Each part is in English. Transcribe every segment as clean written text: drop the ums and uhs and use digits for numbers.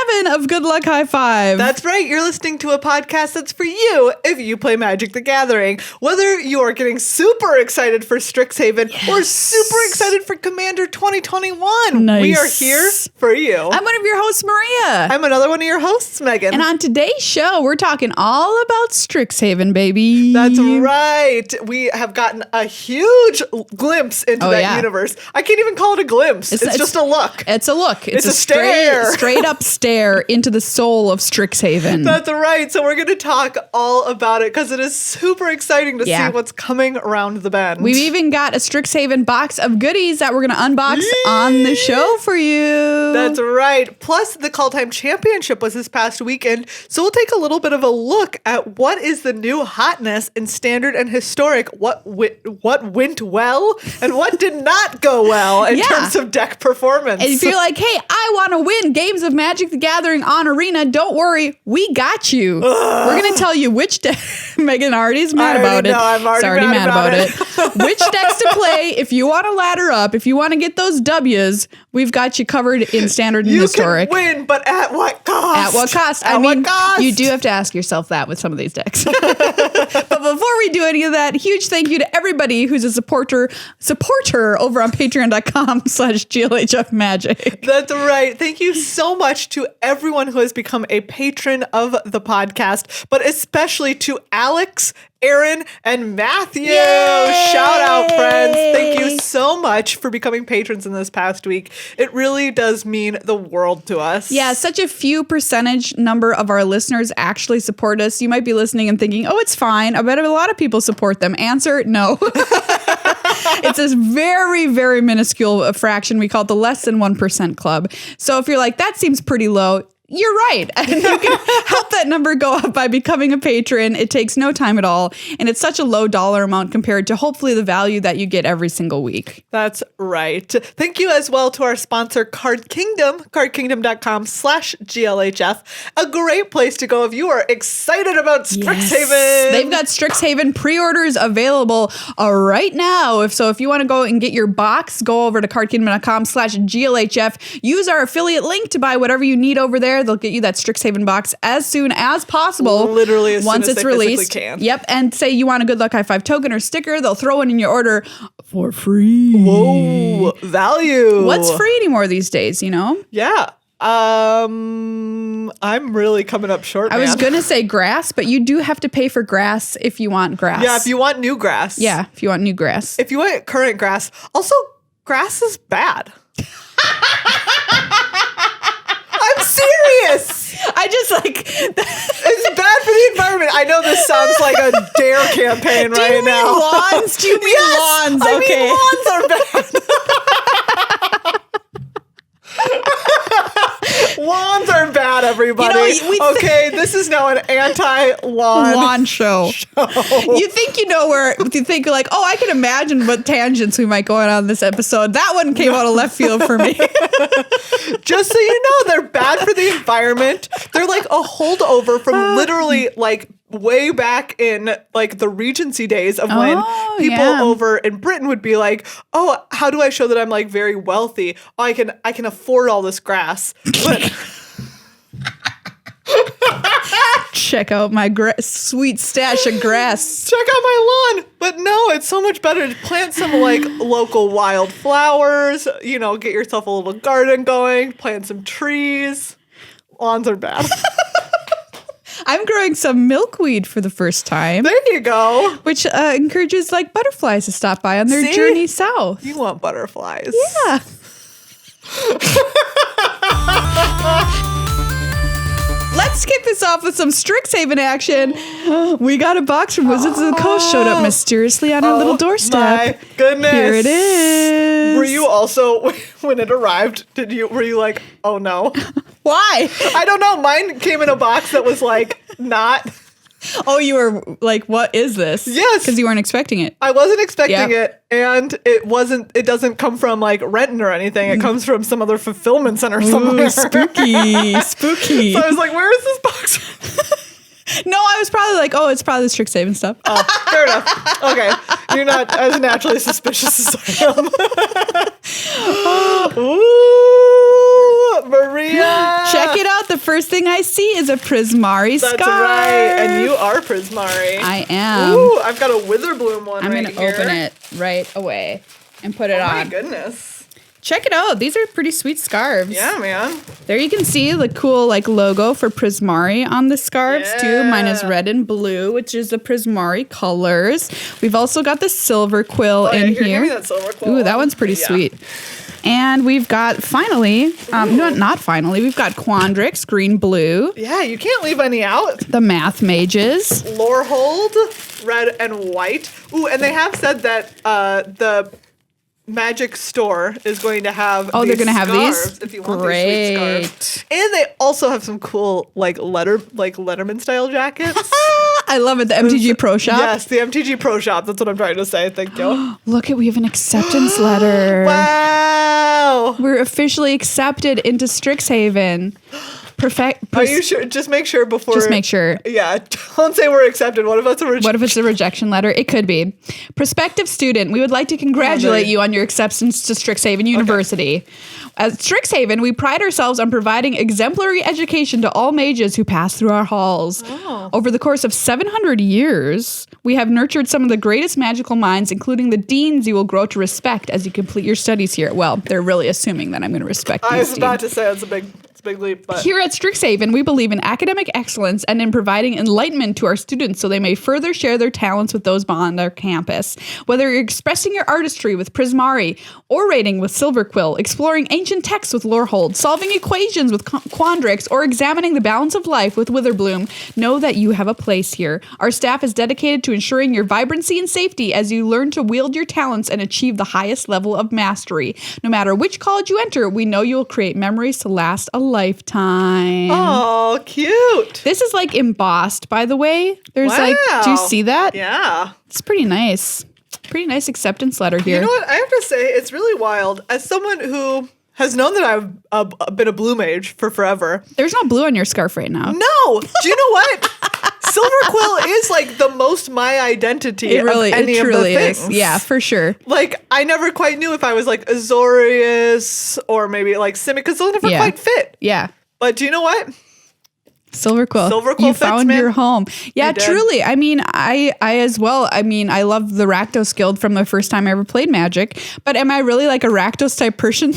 7 of Good Luck High Five. That's right. You're listening to a podcast that's for you if you play Magic the Gathering. Whether you are getting super excited for Strixhaven or super excited for Commander 2021, we are here for you. I'm one of your hosts, Maria. I'm another one of your hosts, Megan. And on today's show, we're talking all about Strixhaven, baby. That's right. We have gotten a huge glimpse into that universe. I can't even call it a glimpse. It's just a look. It's a look. It's a stare. Straight up stare into the soul of Strixhaven. That's right. So we're going to talk all about it because it is super exciting to see what's coming around the bend. We've even got a Strixhaven box of goodies that we're going to unbox on the show for you. That's right. Plus, the Kaldheim Championship was this past weekend, so we'll take a little bit of a look at what is the new hotness in Standard and Historic, what went well, and what did not go well in terms of deck performance. And if you're like, hey, I want to win games of Magic the Gathering on Arena, don't worry, we got you. We're going to tell you which deck. Megan already is mad about it. I'm already mad about it. Which decks to play. If you want to ladder up, if you want to get those W's, we've got you covered in Standard and Historic. You can win, but at what cost? At what cost? I mean, you do have to ask yourself that with some of these decks. But before we do any of that, huge thank you to everybody who's a supporter over on patreon.com/GLHF Magic. That's right. Thank you so much to everyone who has become a patron of the podcast, but especially to Alex, Aaron, and Matthew. Yay! Shout out, friends. Thank you so much for becoming patrons in this past week. It really does mean the world to us. Yeah, such a few percentage number of our listeners actually support us. You might be listening and thinking, oh, it's fine. I bet a lot of people support them. Answer, no. It's this very, very minuscule fraction. We call it the less than 1% club. So if you're like, that seems pretty low, you're right. And you can help that number go up by becoming a patron. It takes no time at all. And it's such a low dollar amount compared to hopefully the value that you get every single week. That's right. Thank you as well to our sponsor, Card Kingdom, cardkingdom.com/GLHF. A great place to go if you are excited about Strixhaven. Yes. They've got Strixhaven pre-orders available right now. If you want to go and get your box, go over to cardkingdom.com/GLHF. Use our affiliate link to buy whatever you need over there. They'll get you that Strixhaven box as soon as possible. Literally as once soon as it's they released. can. Yep. And say you want a Good Luck High Five token or sticker, they'll throw one in your order for free. Whoa, value. What's free anymore these days, you know? Yeah. I'm really coming up short, man. I was going to say grass, but you do have to pay for grass if you want grass. Yeah, if you want new grass. Yeah, if you want new grass. If you want current grass. Also, grass is bad. I'm serious. I just it's bad for the environment. I know this sounds like a dare campaign right now. Do you mean lawns? Do you mean lawns? Okay. I mean lawns are bad. Lawns are bad, everybody. Okay, this is now an anti-lawn show. You think you know where, you think like, oh, I can imagine what tangents we might go on this episode. That one came out of left field for me. Just so you know, they're bad for the environment. They're like a holdover from literally like way back in like the Regency days of when people over in Britain would be like, oh, how do I show that I'm like very wealthy? Oh, I can afford all this grass. But check out my sweet stash of grass. Check out my lawn. But no, it's so much better to plant some like local wildflowers, you know, get yourself a little garden going, plant some trees. Lawns are bad. I'm growing some milkweed for the first time. There you go. Which encourages like butterflies to stop by on their journey south. You want butterflies. Yeah. Let's kick this off with some Strixhaven action. We got a box from Wizards of the Coast showed up mysteriously on our little doorstep. My goodness. Here it is. Were you also, when it arrived, were you like, oh no? Why? I don't know. Mine came in a box that was like not. Oh, you were like, what is this? Yes. Because you weren't expecting it. I wasn't expecting it. And it doesn't come from like Renton or anything. It comes from some other fulfillment center somewhere. Ooh, spooky. Spooky. So I was like, where is this box? No, I was probably like, oh, it's probably the Strixhaven stuff. Oh, fair enough. Okay. You're not as naturally suspicious as I am. Ooh, Maria. Check it out. The first thing I see is a Prismari scarf. That's right. And you are Prismari. I am. Ooh, I've got a Witherbloom one I'm right going to here. open it right away and put it on. Oh my goodness. Check it out. These are pretty sweet scarves. Yeah, man. There you can see the cool like logo for Prismari on the scarves too. Mine is red and blue, which is the Prismari colors. We've also got the silver quill in Give here. me that silver quill. Ooh, that one's pretty sweet. And we've got finally, no, not finally, we've got Quandrix, green, blue. Yeah, you can't leave any out. The Math Mages. Lorehold, red and white. Ooh, and they have said that the Magic store is going to have they're going to have scarves these? if you want these sweet scarves. And they also have some cool Letterman style jackets. I love it. The MTG Pro Shop. Yes, the MTG Pro Shop. That's what I'm trying to say. Thank you. Look, we have an acceptance letter. Wow. We're officially accepted into Strixhaven. Are you sure? Just make sure before. Just make sure. Yeah. Don't say we're accepted. What if it's a rejection? What if it's a rejection letter? It could be. Prospective student, we would like to congratulate you on your acceptance to Strixhaven University. At Strixhaven, we pride ourselves on providing exemplary education to all mages who pass through our halls. Over the course of 700 years, we have nurtured some of the greatest magical minds, including the deans you will grow to respect as you complete your studies here. Well, they're really assuming that I'm going to respect these I was about deans. to say it's a big leap, but Here at Strixhaven, we believe in academic excellence and in providing enlightenment to our students so they may further share their talents with those on our campus. Whether you're expressing your artistry with Prismari, orating with Silverquill, exploring ancient texts with Lorehold, solving equations with Quandrix, or examining the balance of life with Witherbloom, know that you have a place here. Our staff is dedicated to ensuring your vibrancy and safety as you learn to wield your talents and achieve the highest level of mastery. No matter which college you enter, we know you will create memories to last a lifetime. Oh, cute. This is like embossed, by the way. There's do you see that? Yeah. It's pretty nice. Pretty nice acceptance letter here. You know what? I have to say, it's really wild. As someone who has known that I've been a blue mage for forever. There's no blue on your scarf right now. No. Do you know what? Silverquill is like the most my identity of any of the things. Is. Yeah, for sure. Like, I never quite knew if I was like Azorius or maybe like Simic, because they'll never quite fit. Yeah. But do you know what? Silverquill. Silverquill you fits, found man. your home. Yeah, truly. I mean, I as well. I mean, I love the Rakdos Guild from the first time I ever played Magic. But am I really like a Rakdos type person?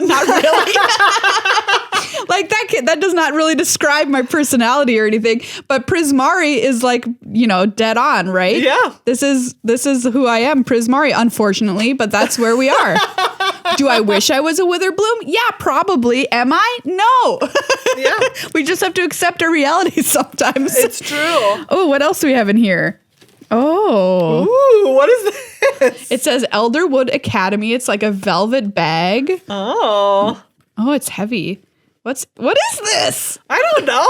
Not really. Like that does not really describe my personality or anything. But Prismari is like, dead on, right? Yeah. This is who I am, Prismari, unfortunately, but that's where we are. Do I wish I was a Witherbloom? Yeah, probably. Am I? No. Yeah. We just have to accept our reality sometimes. It's true. Oh, what else do we have in here? Oh. Ooh, what is this? It says Elderwood Academy. It's like a velvet bag. Oh. Oh, it's heavy. What is this? I don't know.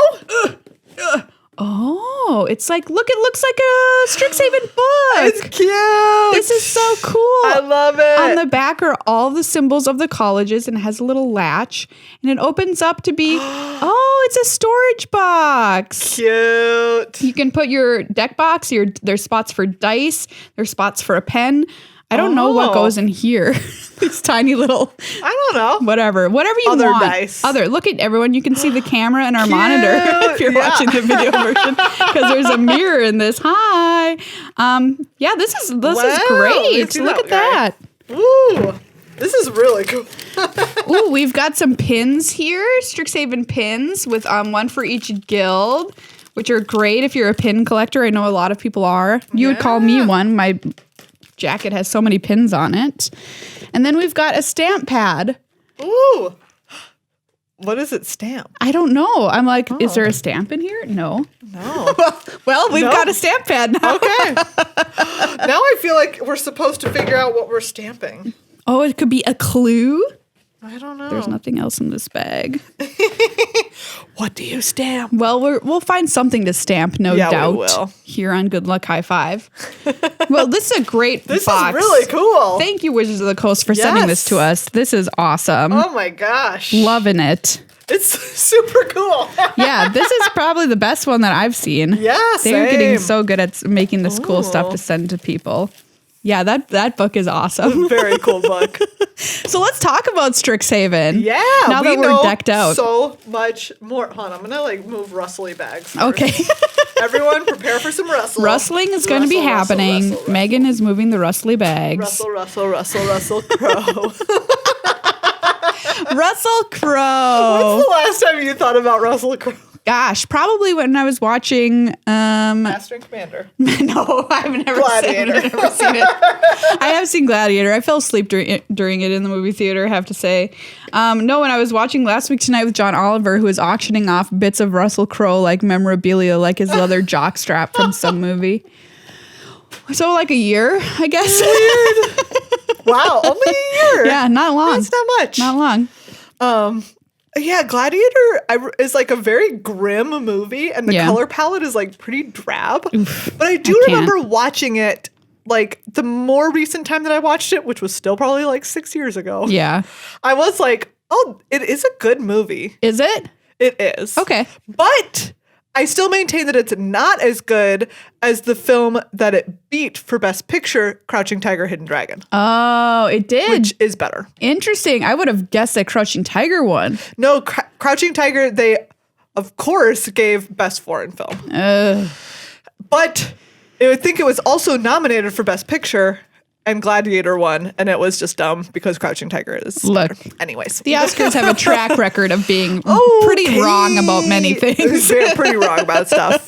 Oh, it's like, look, it looks like a Strixhaven book. It's cute. This is so cool. I love it. On the back are all the symbols of the colleges and it has a little latch and it opens up to be, it's a storage box. Cute. You can put your deck box, there's spots for dice, there's spots for a pen. I don't know what goes in here. These tiny little, I don't know. whatever you Other want. dice. Look at everyone. You can see the camera and our monitor if you're watching the video version because there's a mirror in this. Hi. This is great. Look at that. Ooh, this is really cool. Ooh, we've got some pins here. Strixhaven pins with one for each guild, which are great if you're a pin collector. I know a lot of people are. You would call me one. My jacket has so many pins on it. And then we've got a stamp pad. Ooh. What is it stamp? I don't know. I'm like, is there a stamp in here? No. Well, we've got a stamp pad now. Okay. Now I feel like we're supposed to figure out what we're stamping. Oh, it could be a clue. I don't know. There's nothing else in this bag. What do you stamp? Well, we'll find something to stamp, no doubt. We will. Here on Good Luck High Five. Well, this is a great box. This is really cool. Thank you, Wizards of the Coast, for sending this to us. This is awesome. Oh my gosh. Loving it. It's super cool. Yeah, this is probably the best one that I've seen. Yeah, They're same. getting so good at making this cool stuff to send to people. Yeah, that book is awesome. Very cool book. So let's talk about Strixhaven. Yeah. Now that we're decked out. So much more. Hold on, I'm gonna like move rustly bags first. Okay. Everyone prepare for some rustle. Rustling is going to be happening. Rustle. Megan is moving the rustly bags. Russell Crowe. Russell Crowe. When's the last time you thought about Russell Crowe? Gosh, probably when I was watching Master and Commander. No, I've never Gladiator. seen it. I have seen Gladiator. I fell asleep during it in the movie theater, I have to say. No, when I was watching Last Week Tonight with John Oliver, who was auctioning off bits of Russell Crowe like memorabilia, like his leather jockstrap from some movie. So like a year, I guess. Weird. Wow, only a year. Yeah, not long. That's not much. Not long. Yeah, Gladiator is like a very grim movie, and the color palette is like pretty drab. But I do remember watching it like the more recent time that I watched it, which was still probably like 6 years ago. Yeah. I was like, oh, it is a good movie. Is it? It is. Okay. But I still maintain that it's not as good as the film that it beat for Best Picture, Crouching Tiger, Hidden Dragon. Oh, it did. Which is better. Interesting. I would have guessed that Crouching Tiger won. No, Crouching Tiger, they, of course, gave Best Foreign Film. But I think it was also nominated for Best Picture, and Gladiator won, and it was just dumb because Crouching Tiger is Look, better. Anyways. The Oscars have a track record of being pretty wrong about many things. They're pretty wrong about stuff.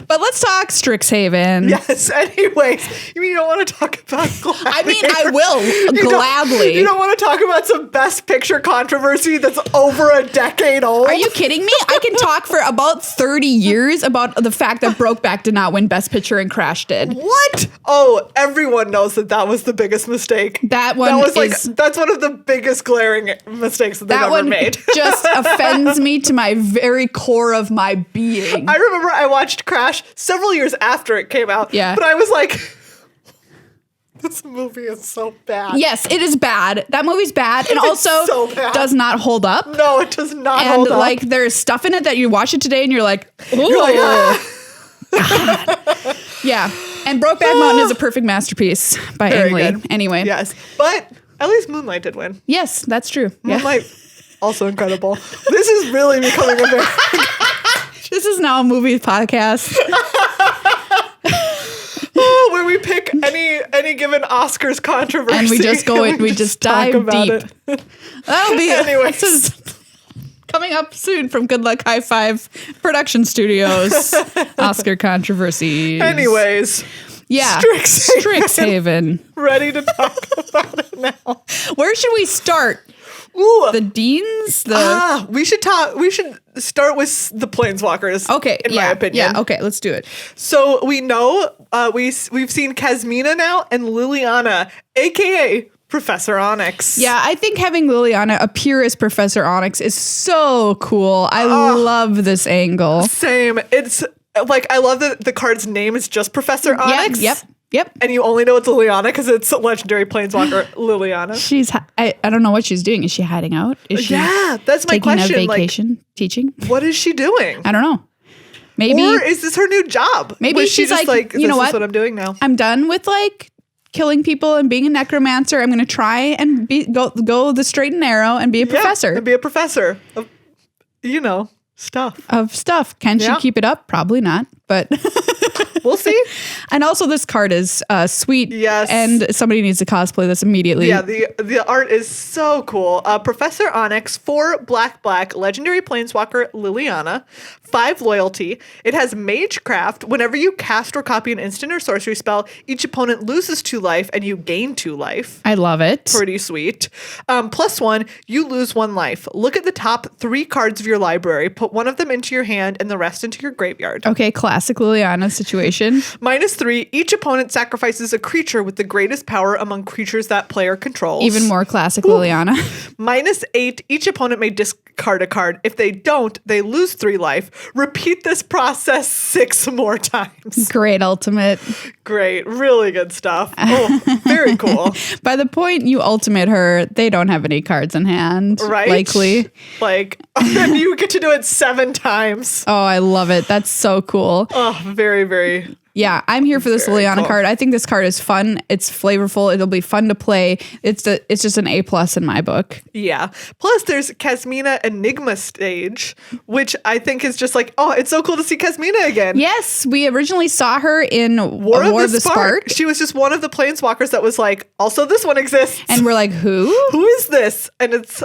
But let's talk Strixhaven. Yes, anyways. You mean you don't want to talk about Gladiator? I mean, I will, gladly. You don't want to talk about some Best Picture controversy that's over a decade old? Are you kidding me? I can talk for about 30 years about the fact that Brokeback did not win Best Picture and Crash did. What? Oh, everyone knows that was the biggest mistake. That's one of the biggest glaring mistakes that they've ever made. Just offends me to my very core of my being. I remember I watched Crash several years after it came out. Yeah. But I was like, this movie is so bad. Yes, it is bad. That movie's bad, and also so bad. Does not hold up. No, it does not hold up. And like, there's stuff in it that you watch it today, and you're like, ooh. You're like, God. Yeah. And Brokeback Mountain is a perfect masterpiece by Ang Lee. Anyway. Yes. But at least Moonlight did win. Yes, that's true. Moonlight, also incredible. This is really becoming a very... This is now a movie podcast. Where we pick any given Oscars controversy. And we just go in, we just dive deep. That'll be Anyways. This is coming up soon from Good Luck High Five Production Studios. Oscar controversies. Anyways. Yeah. Strixhaven. Ready to talk about it now. Where should we start? Ooh. The Deans? We should start with the Planeswalkers. Okay. In my opinion. Yeah. Okay. Let's do it. So we know we've seen Kasmina now and Liliana, aka Professor Onyx. Yeah, I think having Liliana appear as Professor Onyx is so cool. I love this angle. Same. It's like, I love that the card's name is just Professor Onyx. Yep. And you only know it's Liliana because it's legendary Planeswalker Liliana. She's I don't know what she's doing. Is she hiding out? Is she that's my question. Taking a vacation, teaching? What is she doing? I don't know. Maybe, or is this her new job? Maybe she's just like, you know what? This is what I'm doing now. I'm done with like killing people and being a necromancer. I'm going to try and go the straight and narrow and be a professor. And be a professor of, stuff. Can she keep it up? Probably not, but we'll see. And also this card is sweet. Yes. And somebody needs to cosplay this immediately. Yeah, the art is so cool. Professor Onyx, 4 black, legendary Planeswalker Liliana, 5 loyalty. It has Magecraft. Whenever you cast or copy an instant or sorcery spell, each opponent loses 2 life and you gain 2 life. I love it. Pretty sweet. +1, you lose 1 life. Look at the top 3 cards of your library. Put one of them into your hand and the rest into your graveyard. Okay, classic Liliana situation. -3, each opponent sacrifices a creature with the greatest power among creatures that player controls. Even more classic Liliana. -8, each opponent may discard a card. If they don't, they lose 3 life. Repeat this process 6 more times. Great ultimate. Great. Really good stuff. Oh, very cool. By the point you ultimate her, they don't have any cards in hand. Right? Likely. Like, and you get to do it 7 times. Oh, I love it. That's so cool. Oh, very, very Yeah, I'm here for this Very Liliana cool. card. I think this card is fun. It's flavorful. It'll be fun to play. It's just an A+ in my book. Yeah. Plus, there's Kasmina Enigma stage, which I think is just like, oh, it's so cool to see Kasmina again. Yes, we originally saw her in War of the Spark. She was just one of the planeswalkers that was like, also this one exists. And we're like, who? Who is this? And it's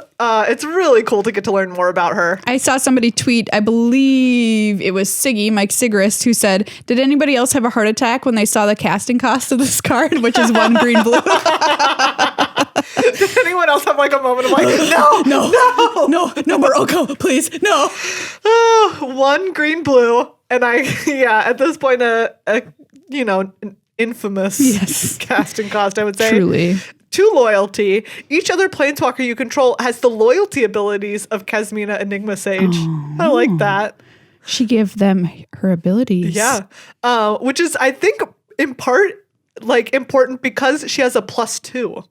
really cool to get to learn more about her. I saw somebody tweet, I believe it was Mike Sigrist, who said, did anybody else have a heart attack when they saw the casting cost of this card, which is 1 green blue? Did anyone else have like a moment of like, no more Oko, please, no. 1 green blue. And at this point, an infamous casting cost, I would say. Truly. 2 loyalty. Each other planeswalker you control has the loyalty abilities of Kasmina Enigma Sage. I like that. She gave them her abilities. Yeah. Which is, I think, in part, like, important because she has a +2.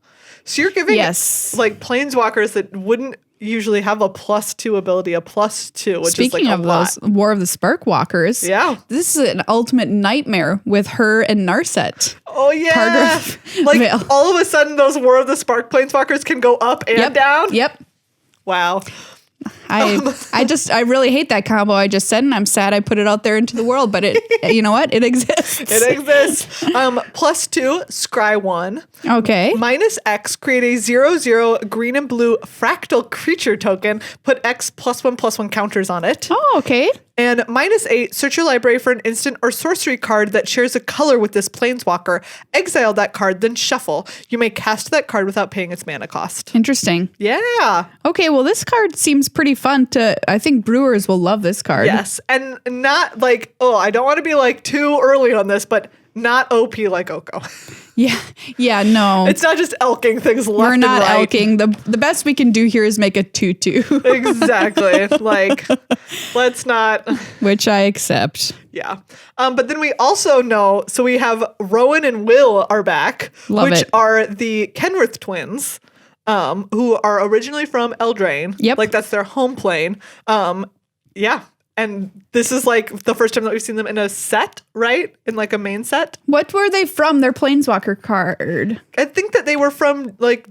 So you're giving, like, planeswalkers that wouldn't usually have a +2 ability, a +2, which Speaking is like of those War of the Spark Walkers, this is an ultimate nightmare with her and Narset. Oh, yeah. Like, all of a sudden, those War of the Spark planeswalkers can go up and down? Yep. Wow. I really hate that combo I just said, and I'm sad I put it out there into the world, but you know what? It exists. It exists. +2, scry 1. Okay. -X, create a 0/0 green and blue fractal creature token. Put X +1/+1 counters on it. Oh, okay. And -8, search your library for an instant or sorcery card that shares a color with this planeswalker. Exile that card, then shuffle. You may cast that card without paying its mana cost. Interesting. Yeah. Okay, well, this card seems pretty fun I think brewers will love this card. Yes. And not like, I don't want to be like too early on this, but not OP like Oko. Yeah, no. It's not just elking things left We're not and right. elking. The best we can do here is make a 2/2. Exactly. Like, let's not. Which I accept. Yeah. But then we also know, so we have Rowan and Will are back, which are the Kenrith twins, who are originally from Eldraine. Yep. Like, that's their home plane. Yeah. And this is like the first time that we've seen them in a set, right? In like a main set. What were they from? Their Planeswalker card. I think that they were from like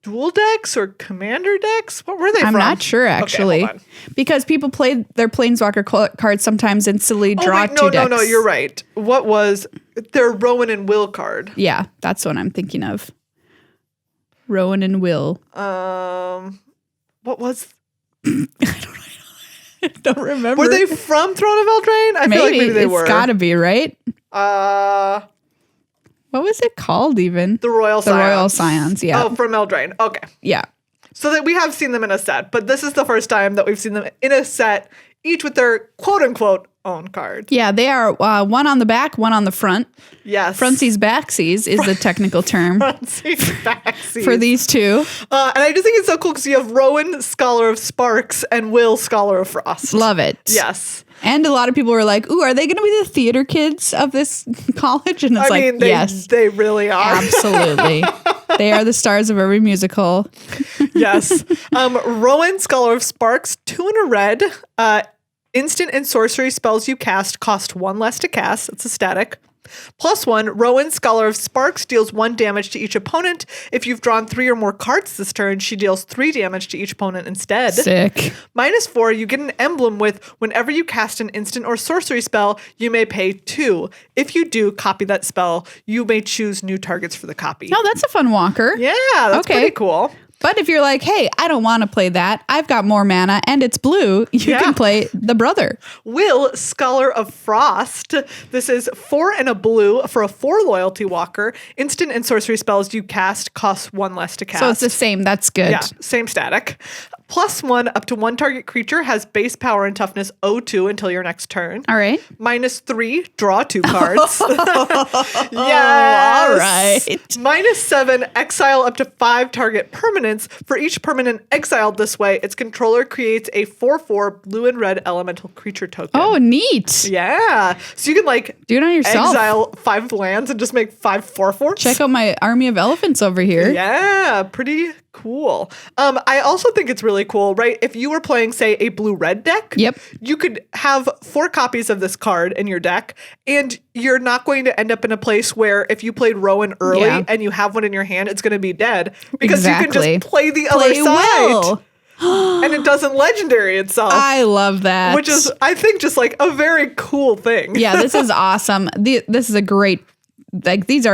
dual decks or commander decks. What were they from? I'm not sure, actually. Okay, because people play their Planeswalker cards sometimes and silly draw 2 decks. No, you're right. What was their Rowan and Will card? Yeah, that's what I'm thinking of. Rowan and Will. What was... I don't remember. Were they from Throne of Eldraine? I feel like maybe they were. It's gotta be, right? What was it called even? The Royal Scions. The Royal Scions, yeah. Oh, from Eldraine. Okay. Yeah. So that we have seen them in a set, but this is the first time that we've seen them in a set, each with their quote-unquote own card. Yeah, they are one on the back, one on the front. Yes. Frontsies backsies is the technical term. Frontsies backsies. For these two. And I just think it's so cool because you have Rowan, Scholar of Sparks, and Will, Scholar of Frost. Love it. Yes. And a lot of people were like, ooh, are they going to be the theater kids of this college? And it's yes. They really are. Absolutely. They are the stars of every musical. Yes. Rowan, Scholar of Sparks, 2 in a red. Instant and sorcery spells you cast cost 1 less to cast. It's a static. +1, Rowan, Scholar of Sparks, deals 1 damage to each opponent. If you've drawn 3 or more cards this turn, she deals 3 damage to each opponent instead. Sick. -4, you get an emblem with whenever you cast an instant or sorcery spell, you may pay 2. If you do copy that spell, you may choose new targets for the copy. Oh, that's a fun walker. Yeah, that's pretty cool. But if you're like, hey, I don't want to play that. I've got more mana and it's blue. You can play the brother. Will, Scholar of Frost. This is 4 and a blue for a 4 loyalty walker. Instant and sorcery spells you cast cost 1 less to cast. So it's the same. That's good. Yeah, same static. +1, up to 1 target creature has base power and toughness 0-2 until your next turn. All right. -3, draw 2 cards. Yes. All right. -7, exile up to 5 target permanents. For each permanent exiled this way, its controller creates a 4/4 blue and red elemental creature token. Oh, neat. Yeah. So you can like do it on yourself. Exile 5 lands and just make 5 4/4s. Check out my army of elephants over here. Yeah, pretty Cool. I also think it's really cool, right? If you were playing, say, a blue-red deck, Yep. you could have 4 copies of this card in your deck, and you're not going to end up in a place where if you played Rowan early and you have one in your hand, it's going to be dead because you can just play the other side. Will. And it doesn't legendary itself. I love that. Which is, I think, just like a very cool thing. Yeah, this is awesome. This is a great, like these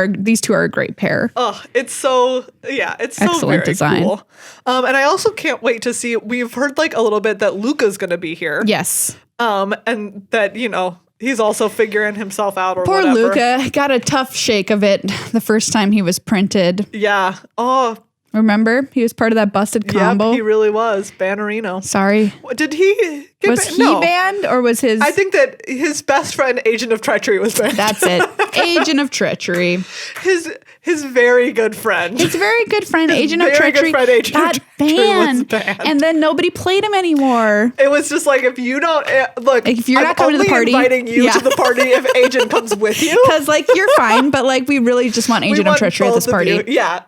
two are a great pair. Oh, it's so Excellent very design. cool. And I also can't wait to see, we've heard like a little bit that Luca's going to be here. Yes. And that, he's also figuring himself out or Poor whatever. Luca got a tough shake of it the first time he was printed. Yeah. Oh, Remember? He was part of that busted combo. Yep, he really was. Bannerino. Sorry. Did he get Was he banned or was his... I think that his best friend, Agent of Treachery, was banned. That's it. Agent of Treachery. His very good friend. His very good friend, Agent of very Treachery, good friend, Agent of got Treachery was banned. banned. And then nobody played him anymore. It was just like, if you don't... look, Like, if you're I'm not coming to the only party... inviting you to the party if Agent comes with you. Because, like, you're fine, but, like, we really just want Agent of Treachery at this party. You. Yeah.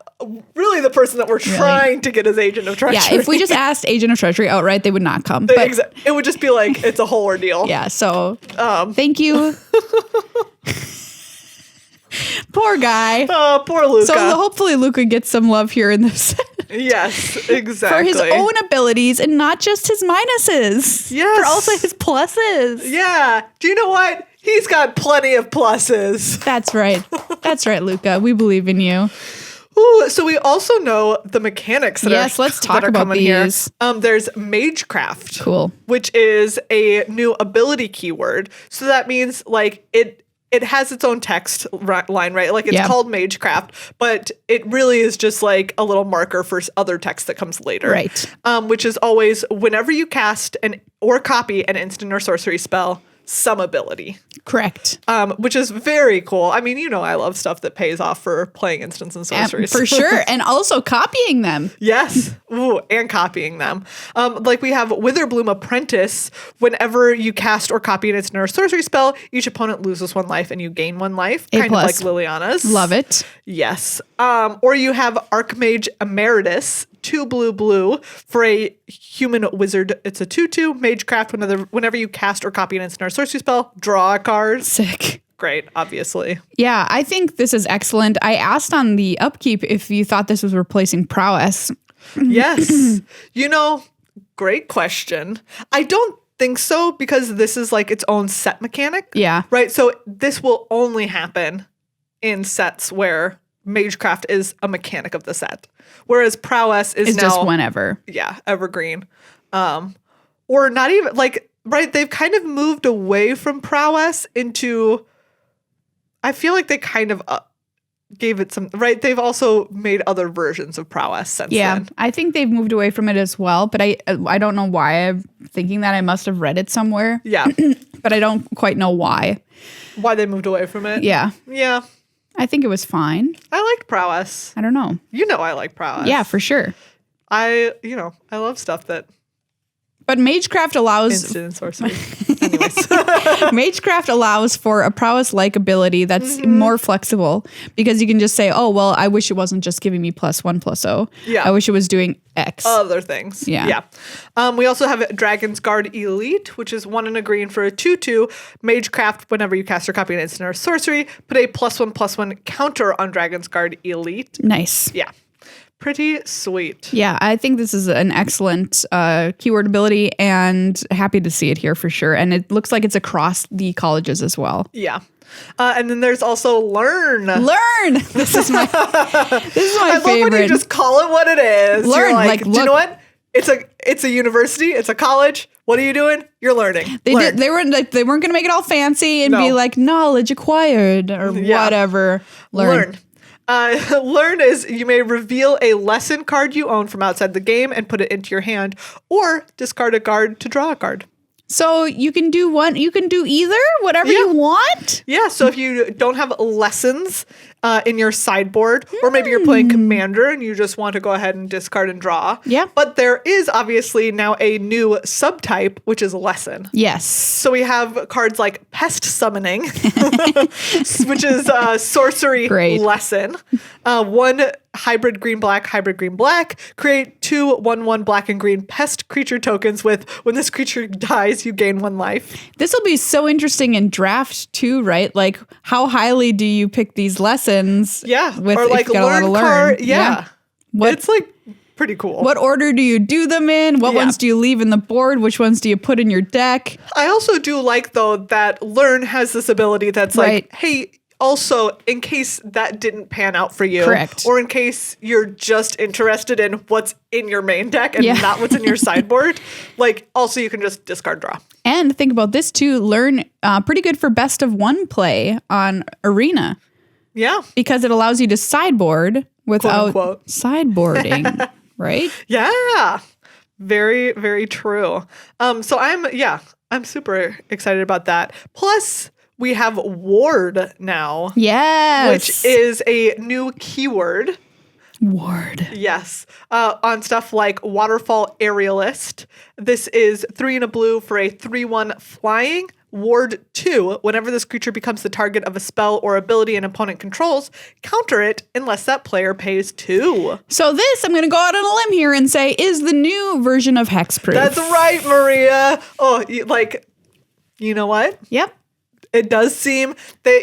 Really the person that we're trying to get as Agent of Treachery. Yeah, if we just asked Agent of Treachery outright, they would not come. It would just be like, it's a whole ordeal. Yeah, so thank you. Poor guy. Oh, poor Luca. So hopefully Luca gets some love here in this. Yes, exactly. For his own abilities and not just his minuses. Yes. For also his pluses. Yeah. Do you know what? He's got plenty of pluses. That's right. That's right, Luca. We believe in you. Ooh, so we also know the mechanics that Yes, let's talk about coming these. Here. There's Magecraft. Cool. Which is a new ability keyword. So that means like it has its own text line, right? Like it's called Magecraft, but it really is just like a little marker for other text that comes later. Right. Which is always whenever you cast or copy an instant or sorcery spell, some ability. Correct. Which is very cool. I mean, I love stuff that pays off for playing instants and sorceries. For sure. And also copying them. Yes. Ooh, and copying them. Like we have Witherbloom Apprentice. Whenever you cast or copy an instant or sorcery spell, each opponent loses 1 life and you gain 1 life. A+. Kind of like Liliana's. Love it. Yes. Or you have Archmage Emeritus. 2 blue for a human wizard. It's a 2/2 Magecraft. Whenever you cast or copy an instant or sorcery spell, draw a card. Sick. Great, obviously. Yeah, I think this is excellent. I asked on the upkeep if you thought this was replacing Prowess. Yes. Great question. I don't think so because this is like its own set mechanic. Yeah. Right? So this will only happen in sets where Magecraft is a mechanic of the set. Whereas Prowess is now just whenever. Yeah, evergreen. Or not even like, right, they've kind of moved away from Prowess into, I feel like they kind of gave it some, right? They've also made other versions of Prowess since then. I think they've moved away from it as well, but I don't know why I'm thinking that. I must have read it somewhere. Yeah. But I don't quite know why. Why they moved away from it? Yeah. Yeah. I think it was fine. I like Prowess. I don't know. I like Prowess. Yeah, for sure. I love stuff that But Magecraft allows instant sorcery. Anyways. Magecraft allows for a Prowess-like ability that's more flexible because you can just say, oh, well, I wish it wasn't just giving me +1/+0. Yeah. I wish it was doing X. Other things. Yeah. We also have Dragon's Guard Elite, which is 1 and a green for a 2/2. Magecraft, whenever you cast or copy an instant or sorcery, put a +1/+1 counter on Dragon's Guard Elite. Nice. Yeah. Pretty sweet. Yeah, I think this is an excellent keyword ability and happy to see it here for sure. And it looks like it's across the colleges as well. Yeah. And then there's also Learn. Learn! This is my favorite. I love when you just call it what it is. Learn. You're like, do you look, know what? It's a university. It's a college. What are you doing? You're learning. They weren't going to make it all fancy and be like knowledge acquired or whatever. Learn. Learn is you may reveal a lesson card you own from outside the game and put it into your hand, or discard a card to draw a card. So you can do one. You can do either, whatever you want. Yeah. So if you don't have lessons in your sideboard, or maybe you're playing Commander and you just want to go ahead and discard and draw. Yeah. But there is obviously now a new subtype, which is lesson. Yes. So we have cards like Pest Summoning, which is sorcery lesson. 1 hybrid green black, create 2 1/1 black and green pest creature tokens with when this creature dies, you gain 1 life. This will be so interesting in draft too, right? Like, how highly do you pick these lessons? Yeah. With, or like learn card. Yeah. It's like pretty cool. What order do you do them in? What ones do you leave in the board? Which ones do you put in your deck? I also do like, though, that learn has this ability that's like, hey, also, in case that didn't pan out for you. Correct. Or in case you're just interested in what's in your main deck and not what's in your sideboard, like, also you can just discard draw. And think about this too. Learn pretty good for best of 1 play on Arena. Yeah. Because it allows you to sideboard without sideboarding. Right? Yeah. Very, very true. So I'm super excited about that. Plus, we have Ward now. Yes. Which is a new keyword. Ward. Yes. On stuff like Waterfall Aerialist. This is 3 and a blue for a 3/1 flying. Ward 2, whenever this creature becomes the target of a spell or ability an opponent controls, counter it unless that player pays 2. So this, I'm going to go out on a limb here and say, is the new version of Hexproof. That's right, Maria. Oh, you know what? Yep. It does seem that,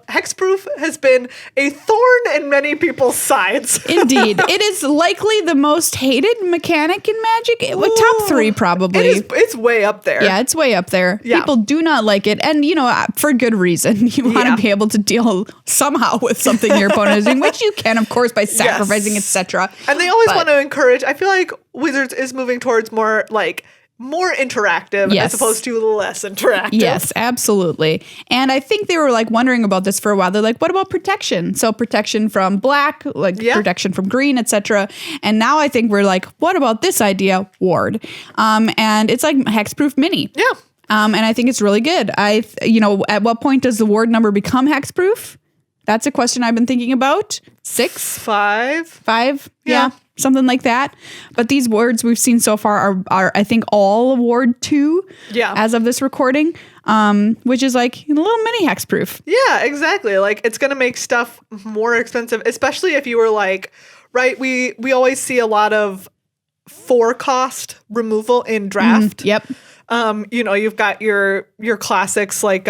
Hexproof has been a thorn in many people's sides. Indeed. It is likely the most hated mechanic in Magic. Top 3, probably. It's way up there. Yeah, it's way up there. Yeah. People do not like it. And, for good reason. You want to be able to deal somehow with something your opponent is doing, which you can, of course, by sacrificing, etc. And they always want to encourage. I feel like Wizards is moving towards more interactive as opposed to less interactive. Yes, absolutely. And I think they were wondering about this for a while. They're like, what about protection? So protection from black, protection from green, etc. And now I think we're like, what about this idea? Ward. And it's like Hexproof Mini. Yeah. And I think it's really good. At what point does the ward number become Hexproof? That's a question I've been thinking about. 6? 5? 5? Yeah. Something like that. But these words we've seen so far are I think, all Ward 2 as of this recording, which is like a little mini hexproof. Yeah, exactly. Like, it's going to make stuff more expensive, especially if you were like, right, we always see a lot of 4-cost removal in draft. Yep. You've got your classics like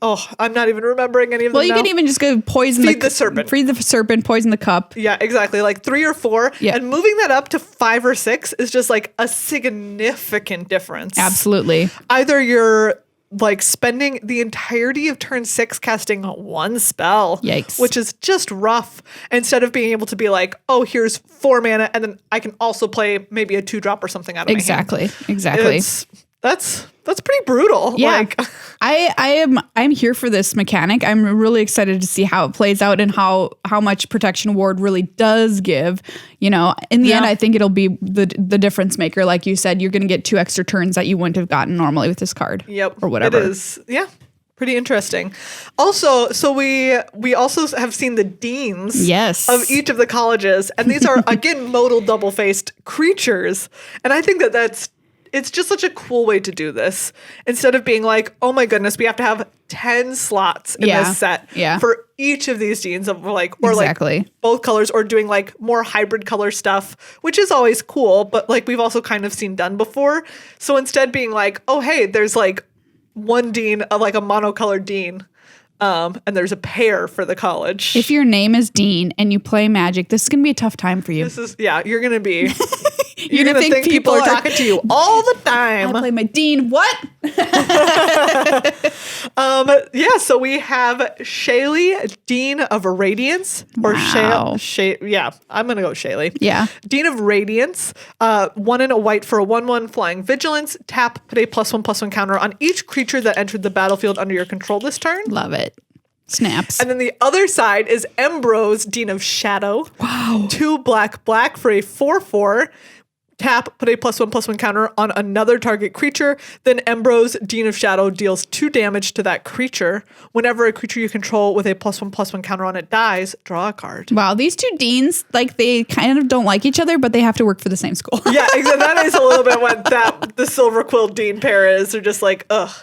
I'm not even remembering any of them. Well, you can even just go poison the serpent. Feed the serpent, poison the cup. Yeah, exactly. Like 3 or 4. Yeah. And moving that up to 5 or 6 is just like a significant difference. Absolutely. Either you're like spending the entirety of turn 6 casting 1 spell. Yikes. Which is just rough. Instead of being able to be like, oh, here's 4 mana, and then I can also play maybe a 2-drop or something out of my hand. Exactly. That's pretty brutal. Yeah. I'm here for this mechanic. I'm really excited to see how it plays out and how much protection ward really does give. In the end, I think it'll be the difference maker. Like you said, you're going to get 2 extra turns that you wouldn't have gotten normally with this card. Yep. Or whatever. It is. Yeah. Pretty interesting. Also, so we also have seen the deans of each of the colleges. And these are, again, modal double-faced creatures. And I think it's just such a cool way to do this. Instead of being like, oh my goodness, we have to have 10 slots in this set for each of these deans of both colors, or doing like more hybrid color stuff, which is always cool, but like we've also kind of seen done before. So instead being like, oh hey, there's like one dean of like a monocolored dean. And there's a pair for the college. If your name is Dean and you play Magic, this is going to be a tough time for you. You're going to be... You're going to think people are talking to you all the time. I play my Dean. What? So we have Shaylee, Dean of Radiance. Or yeah, I'm going to go Shaylee. Yeah. Dean of Radiance. 1 and a white for a 1/1 flying vigilance. Tap, put a +1/+1 counter on each creature that entered the battlefield under your control this turn. Love it. Snaps. And then the other side is Embrose, Dean of Shadow. Wow. 2 black for a 4/4. Tap, put a +1/+1 counter on another target creature. Then Embrose, Dean of Shadow, deals 2 damage to that creature. Whenever a creature you control with a +1/+1 counter on it dies, draw a card. Wow, these two deans, like, they kind of don't like each other, but they have to work for the same school. Yeah, exactly. That is a little bit what the Silver Quill Dean pair is. They're just like, I'll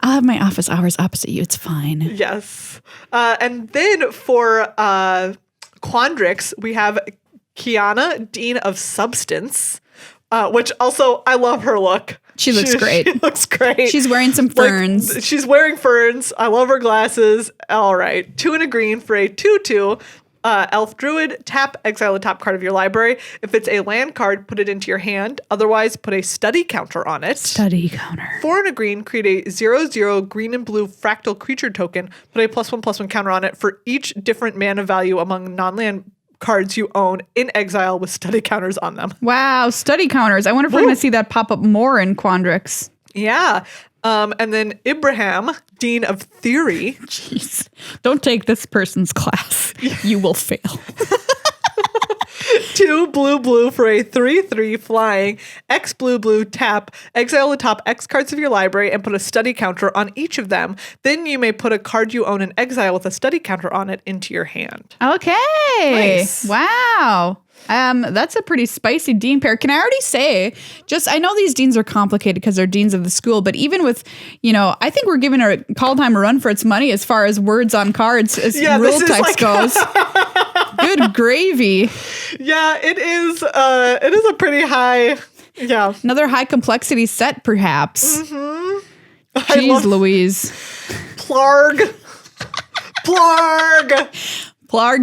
have my office hours opposite you. It's fine. Yes. And then for Quandrix, we have Kiana, Dean of Substance, which also, I love her look. She looks great. She looks great. She's wearing some ferns. Like, she's wearing ferns. I love her glasses. All right. 2 and a green for a 2/2. Elf Druid, tap, exile a top card of your library. If it's a land card, put it into your hand. Otherwise, put a study counter on it. Study counter. 4 and a green, create a 0/0 green and blue fractal creature token. Put a +1/+1 counter on it for each different mana value among non-land cards you own in exile with study counters on them. Wow, study counters. I wonder if we're going to see that pop up more in Quandrix. Yeah. And then Ibrahim, Dean of Theory. Jeez. Don't take this person's class. You will fail. 2 blue for a 3/3 flying. X blue tap. Exile the top X cards of your library and put a study counter on each of them. Then you may put a card you own in exile with a study counter on it into your hand. Okay. Nice. Wow. That's a pretty spicy dean pair. Can I already say, I know these deans are complicated because they're deans of the school, but even with, I think we're giving our Kaldheim a run for its money as far as words on cards as rule text goes. Good gravy. Yeah, it is a pretty high, yeah. Another high complexity set, perhaps. Mm-hmm. Jeez Louise. Plarg,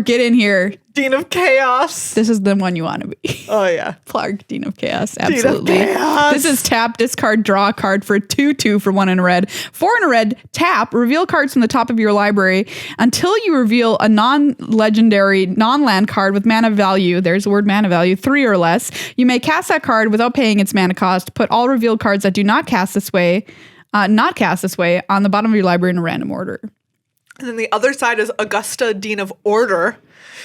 get in here. Dean of Chaos. This is the one you want to be. Oh, yeah. Plarg, Dean of Chaos. Absolutely. Dean of Chaos. This is tap, discard, draw a card for 2/2 for 1 in a red. 4 in a red, tap, reveal cards from the top of your library until you reveal a non-legendary, non-land card with mana value. There's the word mana value, 3 or less. You may cast that card without paying its mana cost. Put all revealed cards that do not cast this way on the bottom of your library in a random order. And then the other side is Augusta, Dean of Order.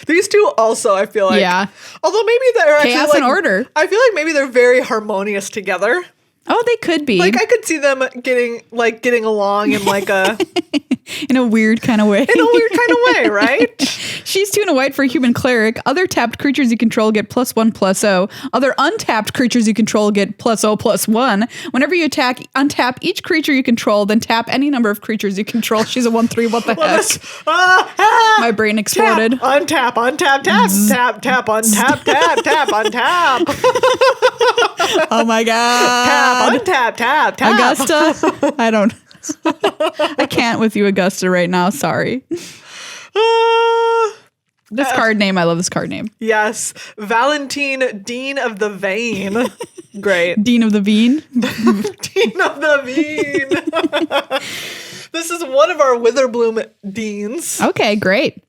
These two also, I feel like. Yeah. Although maybe they're actually Chaos and Order. I feel like maybe they're very harmonious together. Oh, they could be. Like I could see them getting along in like a in a weird kind of way. In a weird kind of way, right? She's 2 and a white for a human cleric. Other tapped creatures you control get +1/+0. Other untapped creatures you control get +0/+1. Whenever you untap each creature you control, then tap any number of creatures you control. She's a 1/3. What the heck? My brain exploded. Tap, untap, tap, tap, untap, tap, untap. Oh my god. Tap. Augusta, I can't with you, Augusta, right now. Sorry. This card name, I love this card name. Yes. Valentine, Dean of the Vein. Great. Dean of the Bean. Dean of the Bean. This is one of our Witherbloom Deans. Okay, great.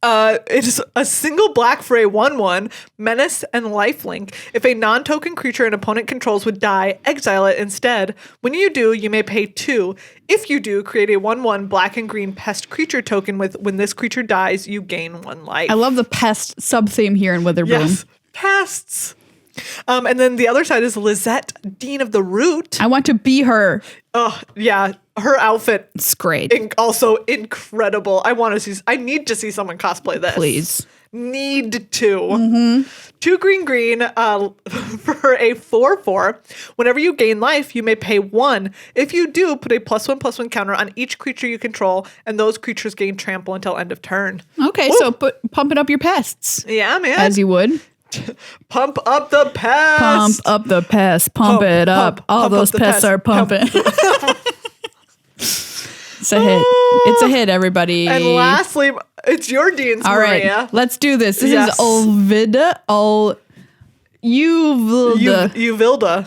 It is a single black for a 1/1, menace and lifelink. If a non-token creature an opponent controls would die, exile it instead. When you do, you may pay 2. If you do, create a 1/1 black and green pest creature token with when this creature dies, you gain 1 life. I love the pest sub-theme here in Witherbloom. Yes, pests. And then the other side is Lizette, Dean of the Root. I want to be her. Oh, yeah. Her outfit. It's great. Also incredible. I need to see someone cosplay this. Please. Need to. Mm-hmm. 2 green for a 4/4. Whenever you gain life, you may pay 1. If you do, put a +1/+1 counter on each creature you control, and those creatures gain trample until end of turn. Okay, so pump it up your pests. Yeah, man. As you would. Pump up the pest. Pump up the pest. Pump it up. All those pests are pumping. It's a hit. It's a hit, everybody. And lastly, it's your Deans, All Maria. right, let's do this. This is Ulvida. Uvilda.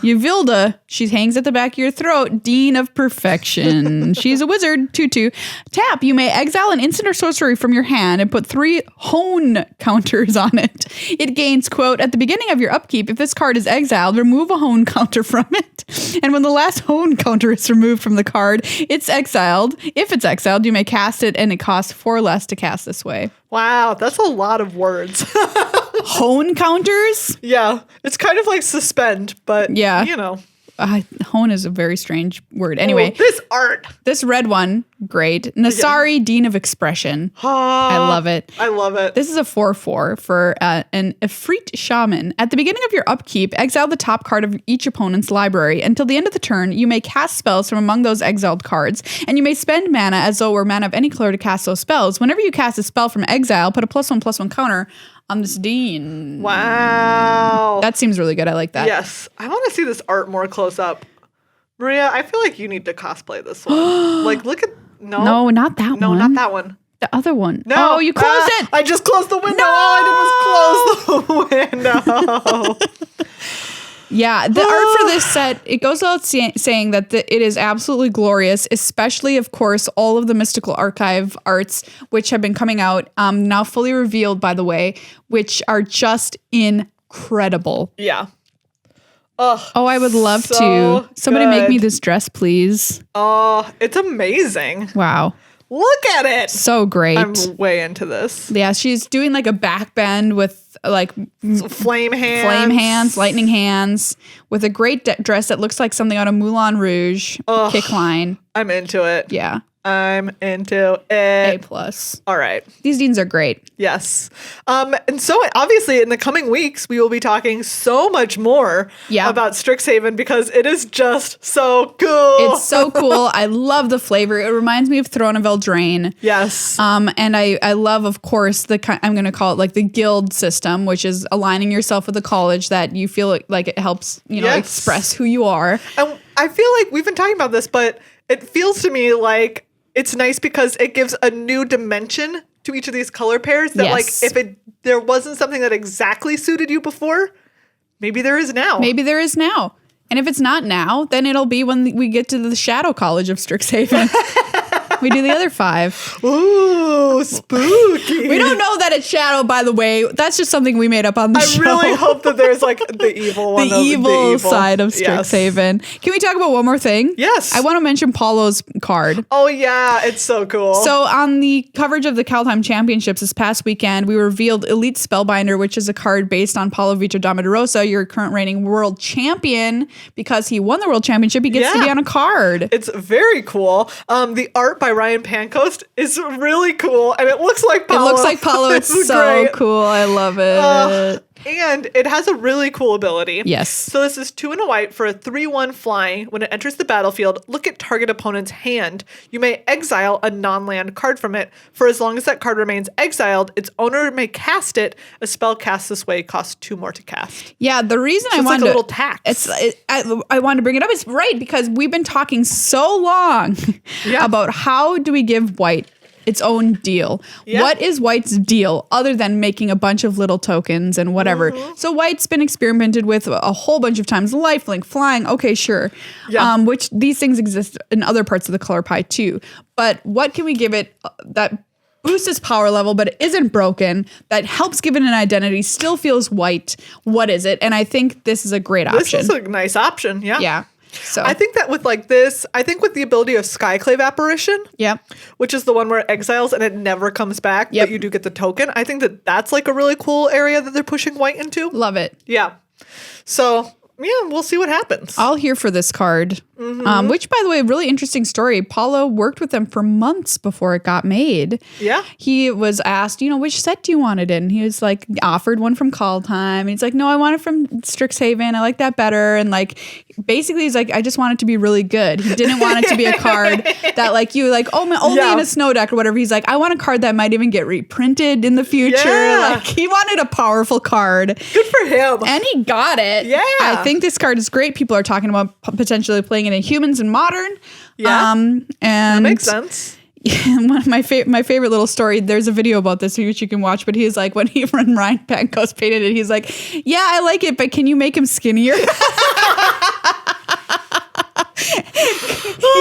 She hangs at the back of your throat. Dean of Perfection. She's a wizard. 2/2. Tap. You may exile an instant or sorcery from your hand and put 3 hone counters on it. It gains, quote, at the beginning of your upkeep, if this card is exiled, remove a hone counter from it. And when the last hone counter is removed from the card, it's exiled. If it's exiled, you may cast it and it costs 4 less to cast this way. Wow, that's a lot of words. Hone counters. Yeah. It's kind of like suspend, but Yeah. you know. Hone is a very strange word. Anyway, this art. This red one, great. Nasari, Dean of Expression. I love it. I love it. This is a 4/4 for an Efreet Shaman. At the beginning of your upkeep, exile the top card of each opponent's library. Until the end of the turn, you may cast spells from among those exiled cards, and you may spend mana as though it were mana of any color to cast those spells. Whenever you cast a spell from exile, put a +1/+1 counter on this Dean. Wow. That seems really good. I like that. Yes. I want to see this art more close up. Maria, I feel like you need to cosplay this one. Like, look at... No, not that one. No, not that one. The other one. No. Oh, you closed it. I just closed the window. All I did was close the window. Yeah, the art for this set, it goes without saying that it is absolutely glorious, especially, of course, all of the Mystical Archive arts, which have been coming out, now fully revealed, by the way, which are just incredible. Yeah. Oh, I would love to. Somebody make me this dress, please. Oh, it's amazing. Wow. Look at it. So great. I'm way into this. Yeah, she's doing like a back bend with like flame hands, lightning hands, with a great dress that looks like something out of Moulin Rouge kick line. I'm into it. Yeah. I'm into it. A+. All right. These Deans are great. Yes. And so obviously in the coming weeks, we will be talking so much more about Strixhaven because it is just so cool. It's so cool. I love the flavor. It reminds me of Throne of Eldraine. Yes. And I love, of course, I'm going to call it like the guild system, which is aligning yourself with a college that you feel like it helps, express who you are. And I feel like we've been talking about this, but it feels to me like it's nice because it gives a new dimension to each of these color pairs that like if there wasn't something that exactly suited you before, maybe there is now. Maybe there is now. And if it's not now, then it'll be when we get to the Shadow College of Strixhaven. We do the other 5. Ooh, spooky. We don't know that it's Shadow, by the way. That's just something we made up on the show. I really hope that there's like the evil one. The evil side of Strixhaven. Yes. Can we talk about one more thing? Yes. I want to mention Paulo's card. Oh, yeah. It's so cool. So on the coverage of the Kaldheim Championships this past weekend, we revealed Elite Spellbinder, which is a card based on Paulo Vitor Damaderosa, your current reigning world champion. Because he won the world championship, he gets to be on a card. It's very cool. The art by Ryan Pancoast is really cool, and it looks like Paulo. It looks like Paulo. It's so cool. I love it. And it has a really cool ability. Yes. So this is 2 and a white for a 3/1 flying. When it enters the battlefield, look at target opponent's hand. You may exile a non-land card from it. For as long as that card remains exiled, its owner may cast it. A spell cast this way costs 2 more to cast. Yeah, the reason so I wanted wanted like a little tax. I wanted to bring it up. It's right because we've been talking so long about how do we give white its own deal. Yeah. What is white's deal other than making a bunch of little tokens and whatever? Mm-hmm. So white's been experimented with a whole bunch of times. Lifelink, flying, okay, sure. Yeah. Which these things exist in other parts of the color pie too. But what can we give it that boosts its power level, but it isn't broken, that helps give it an identity, still feels white? What is it? And I think this is a great option. This is a nice option, yeah. Yeah. So I think that with like this, I think with the ability of Skyclave Apparition, which is the one where it exiles and it never comes back, but you do get the token. I think that that's like a really cool area that they're pushing white into. Love it. Yeah. So yeah, we'll see what happens. I'll here for this card, which, by the way, really interesting story. Paulo worked with them for months before it got made. Yeah. He was asked, which set do you want it in? He was like, offered one from Kaldheim. And he's like, no, I want it from Strixhaven. I like that better. And like, basically, he's like, I just want it to be really good. He didn't want it to be a card that like you like, only in a snow deck or whatever. He's like, I want a card that might even get reprinted in the future. Yeah. Like he wanted a powerful card. Good for him. And he got it. Yeah. I think this card is great. People are talking about potentially playing it in Humans and Modern. Yeah. And that makes sense. One of my favorite little story, there's a video about this which you can watch, but he's like, when Ryan Pankos painted it, he's like, yeah, I like it, but can you make him skinnier? He's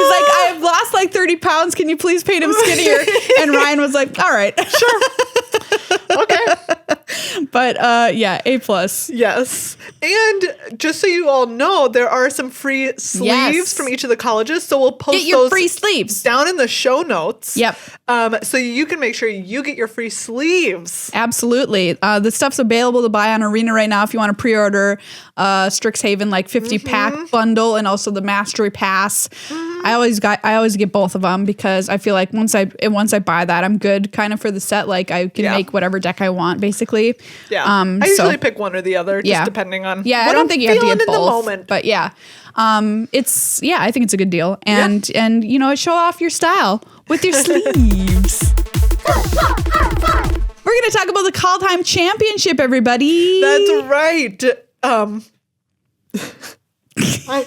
like, I've lost like 30 pounds. Can you please paint him skinnier? And Ryan was like, all right. Sure. Okay. But yeah, A+. Yes. And just so you all know, there are some free sleeves from each of the colleges. So we'll post get your those free sleeves down in the show notes. Yep. So you can make sure you get your free sleeves. Absolutely. The stuff's available to buy on Arena right now if you want to pre-order Strixhaven like 50 pack bundle and also the Mastery Pass. I always get both of them because I feel like once I buy that, I'm good kind of for the set. Like I can make whatever deck I want basically. Yeah. I usually pick one or the other just depending on what I don't think you have to get both. In the moment. But yeah. I think it's a good deal. And you know, show off your style with your sleeves. We're going to talk about the Kaldheim Championship, everybody. That's right. I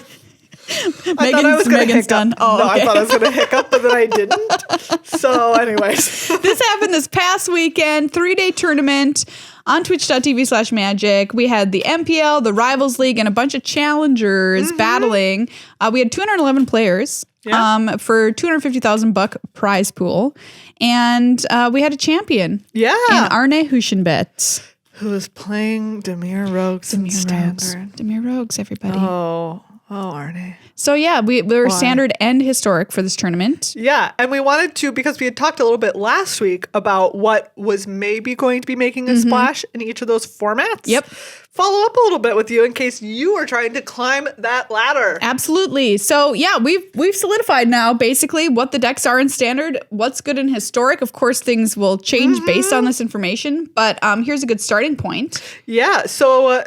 thought I was going to hiccup. Done. Oh, no, okay. I thought I was going to hiccup, but then I didn't. So anyways. This happened this past weekend, 3-day tournament on twitch.tv/magic. We had the MPL, the Rivals League, and a bunch of challengers battling. We had 211 players for $250,000 prize pool. And we had a champion. Yeah. And Arne Huschenbett. Who was playing Dimir Rogues and Standard. Dimir Rogues, everybody. Oh, Arne. So yeah, we were standard and historic for this tournament. Yeah, and we wanted to, because we had talked a little bit last week about what was maybe going to be making a splash in each of those formats. Yep. Follow up a little bit with you in case you are trying to climb that ladder. Absolutely. So yeah, we've solidified now basically what the decks are in standard, what's good in historic. Of course, things will change based on this information, but here's a good starting point. Yeah. So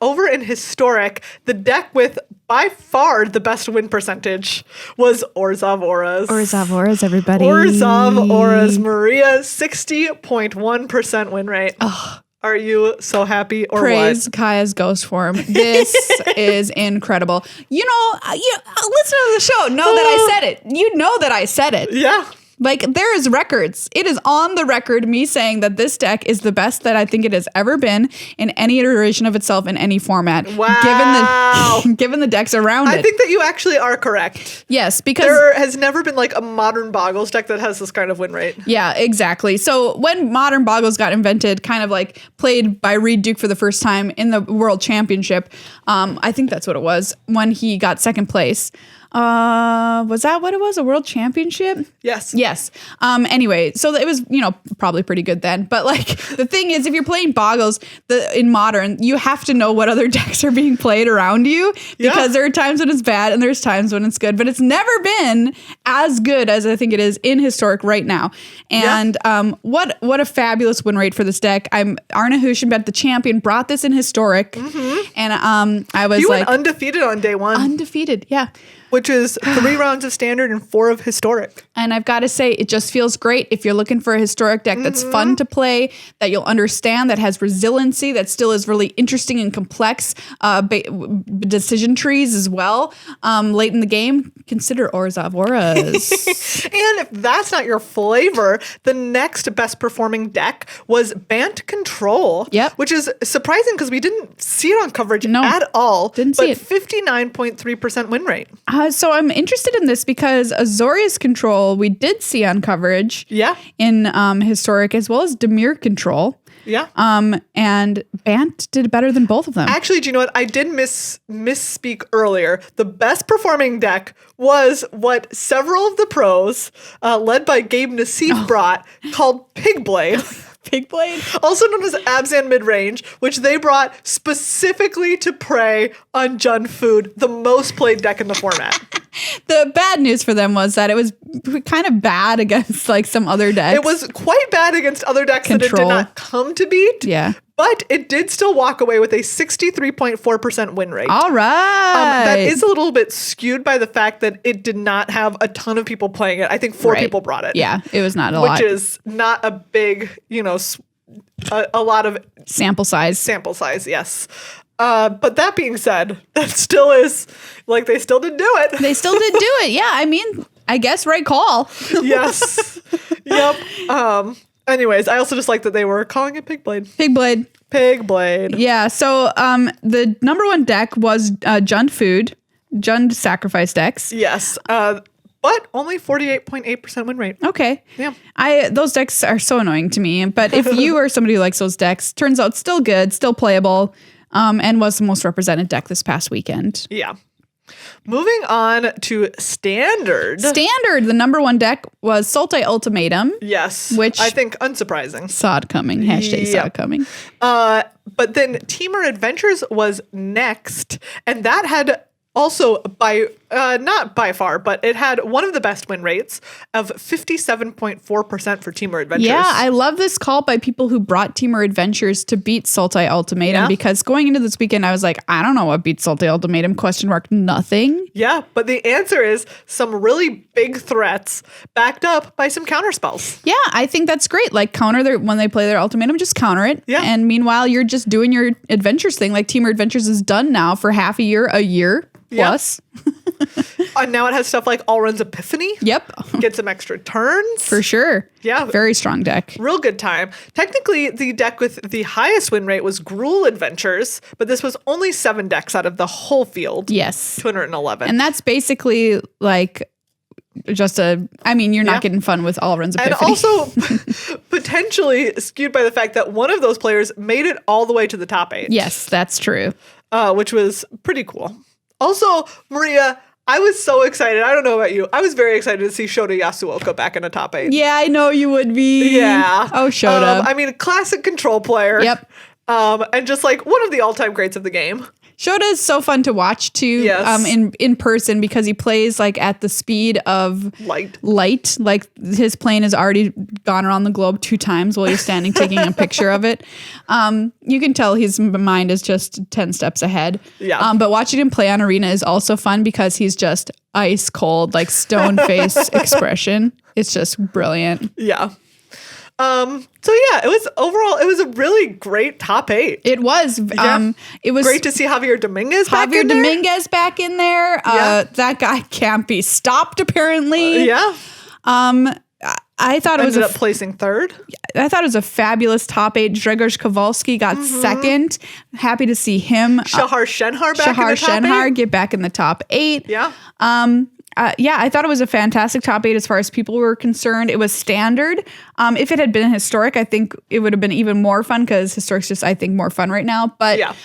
over in historic, the deck with by far the best win percentage was Orzhov Auras. Orzhov Auras, everybody. Orzhov Auras, Maria, 60.1% win rate. Oh. Are you so happy or Praise what? Kaya's ghost form. This is incredible. You know, listen to the show. Know that I said it. You know that I said it. Yeah. Like, there is records. It is on the record, me saying that this deck is the best that I think it has ever been in any iteration of itself in any format. Wow. Given the decks around it. I think that you actually are correct. Yes, because there has never been like a modern Boggles deck that has this kind of win rate. Yeah, exactly. So when modern Boggles got invented, kind of like played by Reed Duke for the first time in the World Championship, I think that's what it was, when he got second place. Was that what it was? A World Championship? Yes. Yes. Anyway, so it was, probably pretty good then. But like the thing is, if you're playing Boggles in modern, you have to know what other decks are being played around you, because there are times when it's bad and there's times when it's good. But it's never been as good as I think it is in historic right now. And what a fabulous win rate for this deck. Arne Huschenbett, the champion, brought this in historic, and I was went undefeated on day one. Undefeated, yeah. Which is 3 rounds of standard and 4 of historic. And I've got to say, it just feels great if you're looking for a historic deck that's fun to play, that you'll understand, that has resiliency, that still is really interesting and complex decision trees as well. Late in the game, consider Orzhov Auras. And if that's not your flavor, the next best performing deck was Bant Control. Yep. Which is surprising because we didn't see it on coverage at all. Didn't see it. 59.3% win rate. So I'm interested in this because Azorius Control we did see on coverage. Yeah. In historic, as well as Dimir Control. Yeah. And Bant did better than both of them. Actually, do you know what? I did misspeak earlier. The best performing deck was what several of the pros, led by Gabe Nassif, brought, called Pigblade. Pigblade? Also known as Abzan Midrange, which they brought specifically to prey on Jund Food, the most played deck in the format. The bad news for them was that it was kind of bad against like some other decks. It was quite bad against other decks that it did not come to beat. Yeah. But it did still walk away with a 63.4% win rate. All right. That is a little bit skewed by the fact that it did not have a ton of people playing it. I think 4 people brought it. Yeah, it was not a lot. Which is not a big, a lot of sample size. Sample size, yes. But that being said, that still is, like, they still did do it. They still did do it. Yeah, I mean, I guess right call. Yes. Yep. Anyways, I also just like that they were calling it Pigblade. Pigblade. Yeah. So the number one deck was Jund Food, Jund Sacrifice decks. Yes. but only 48.8% win rate. Okay. Yeah. Those decks are so annoying to me. But if you are somebody who likes those decks, turns out still good, still playable, and was the most represented deck this past weekend. Yeah. Moving on to Standard. Standard, the number one deck was Sultai Ultimatum. Yes. Which I think unsurprising. Saw it coming. Hashtag saw it coming. But then Temur Adventures was next. And that had also not by far, but it had one of the best win rates of 57.4% for Temur Adventures. Yeah, I love this call by people who brought Temur Adventures to beat Sultai Ultimatum because going into this weekend, I was like, I don't know what beats Sultai Ultimatum, ? Nothing. Yeah, but the answer is some really big threats backed up by some counter spells. Yeah, I think that's great. Like counter when they play their ultimatum, just counter it. Yeah. And meanwhile, you're just doing your adventures thing. Like Temur Adventures is done now for half a year plus. And now it has stuff like Alrund's Epiphany. Yep. Get some extra turns. For sure. Yeah. Very strong deck. Real good time. Technically, the deck with the highest win rate was Gruul Adventures, but this was only 7 decks out of the whole field. Yes. 211. And that's basically like just you're not getting fun with Alrund's Epiphany. And also potentially skewed by the fact that one of those players made it all the way to the top 8. Yes, that's true. Which was pretty cool. Also, Maria, I was so excited. I don't know about you. I was very excited to see Shota Yasuoka back in a top 8. Yeah, I know you would be. Yeah. Oh, Shota. A classic control player. Yep. And just like one of the all-time greats of the game. Shota is so fun to watch too. Yes. In person because he plays like at the speed of light. Like his plane has already gone around the globe 2 times while you're standing taking a picture of it. You can tell his mind is just 10 steps ahead. Yeah. But watching him play on Arena is also fun because he's just ice cold, like stone face expression. It's just brilliant. Yeah. So yeah, it was a really great top 8. It was. It was great to see Javier Dominguez back in there. Dominguez back in there. That guy can't be stopped, apparently. Yeah. I thought it ended up placing 3rd. I thought it was a fabulous top 8. Grzegorz Kowalski got 2nd. Happy to see him. Shahar Shenhar back in the top 8. Get back in the top 8. Yeah. I thought it was a fantastic top 8 as far as people were concerned. It was standard. If it had been historic, I think it would have been even more fun because historic's just, I think, more fun right now. But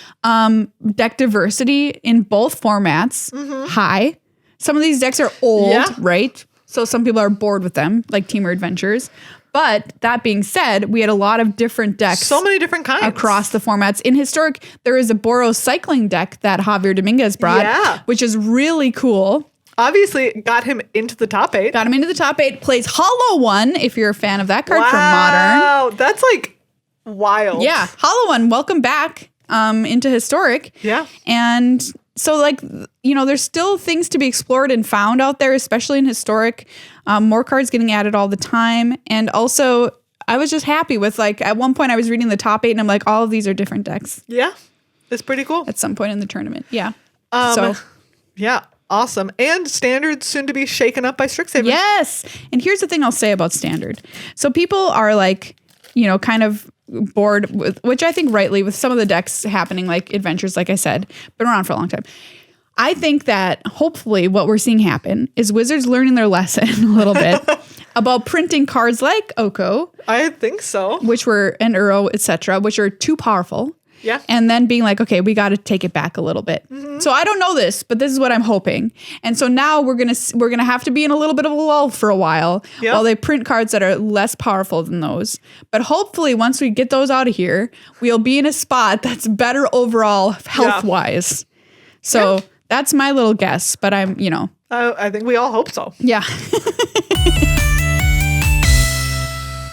deck diversity in both formats, high. Some of these decks are old, right? So some people are bored with them, like Temur Adventures. But that being said, we had a lot of different decks. So many different kinds. Across the formats. In Historic, there is a Boros cycling deck that Javier Dominguez brought, which is really cool. Obviously got him into the top 8. Got him into the top 8. Plays Hollow One, if you're a fan of that card from Modern. Wow, that's like wild. Yeah, Hollow One, welcome back into Historic. Yeah. And so there's still things to be explored and found out there, especially in Historic. More cards getting added all the time. And also, I was just happy with at one point I was reading the top 8 and I'm like, all of these are different decks. Yeah, it's pretty cool. At some point in the tournament. Yeah. Yeah. Awesome. And Standard soon to be shaken up by Strixhaven. Yes. And here's the thing I'll say about Standard. So people are kind of bored with, which I think rightly, with some of the decks happening like Adventures, like I said, been around for a long time. I think that hopefully what we're seeing happen is Wizards learning their lesson a little bit about printing cards like Oko. I think so. And Uro, etc., which are too powerful. Yeah. And then being like, okay, we got to take it back a little bit. Mm-hmm. So I don't know this, but this is what I'm hoping. And so now we're going to have to be in a little bit of a lull for a while while they print cards that are less powerful than those. But hopefully once we get those out of here, we'll be in a spot that's better overall health-wise. So that's my little guess, but I think we all hope so. Yeah.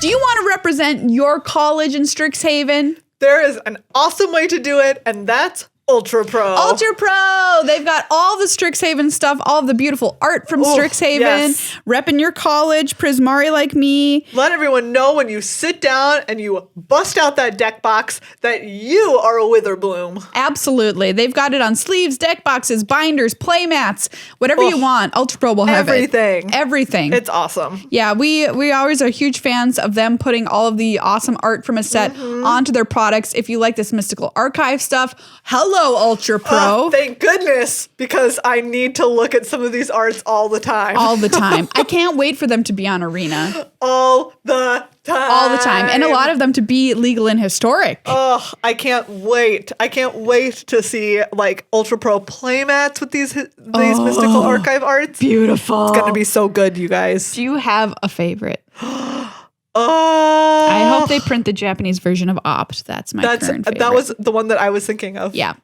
Do you want to represent your college in Strixhaven? There is an awesome way to do it, and that's Ultra Pro. Ultra Pro. They've got all the Strixhaven stuff, all of the beautiful art from Strixhaven. Yes. Repping your college, Prismari like me. Let everyone know when you sit down and you bust out that deck box that you are a Witherbloom. Absolutely. They've got it on sleeves, deck boxes, binders, play mats, whatever you want. Ultra Pro will have everything. Everything. It's awesome. Yeah, we always are huge fans of them putting all of the awesome art from a set onto their products. If you like this mystical archive stuff, hello. Hello, Ultra Pro. Oh, thank goodness, because I need to look at some of these arts all the time. All the time. I can't wait for them to be on Arena. All the time. All the time. And a lot of them to be legal and historic. Oh, I can't wait. I can't wait to see like Ultra Pro playmats with these mystical archive arts. Beautiful. It's going to be so good, you guys. Do you have a favorite? Oh, I hope they print the Japanese version of Opt. That's my current favorite. That was the one that I was thinking of. Yeah.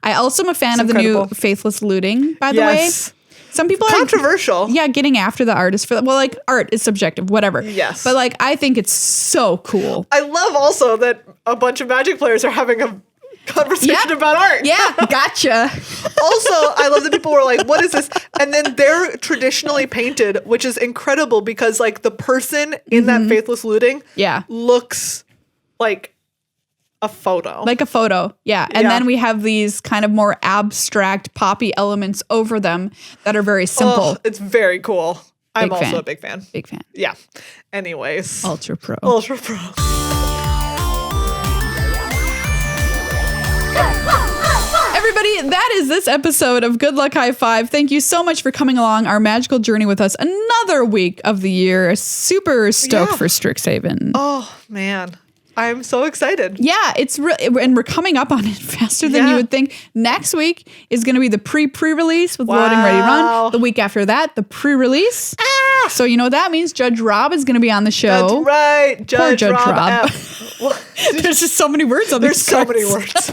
I also am a fan of incredible. the new Faithless Looting, by the way. Some people controversial. are getting after the artist for that. Well, like art is subjective, whatever. Yes. But like I think it's so cool. I love also that a bunch of Magic players are having a conversation about art. Yeah, gotcha. Also, I love that people were like, what is this? And then they're traditionally painted, which is incredible because like the person in that Faithless Looting looks like a photo. Like a photo, yeah. And then we have these kind of more abstract poppy elements over them that are very simple. Oh, it's very cool. I'm also fan. a big fan. Big fan. Yeah. Anyways. Ultra Pro. Ultra Pro. Everybody, that is this episode of Good Luck High Five. Thank you so much for coming along our magical journey with us. Another week of the year. Super stoked for Strixhaven. Oh, man. I'm so excited. Yeah, it's and we're coming up on it faster than you would think. Next week is going to be the pre-release with Loading Ready Run. The week after that, the pre-release. So you know what that means? Judge Rob is going to be on the show. That's right. Judge Rob. There's just so many words on There's these so cards. many words.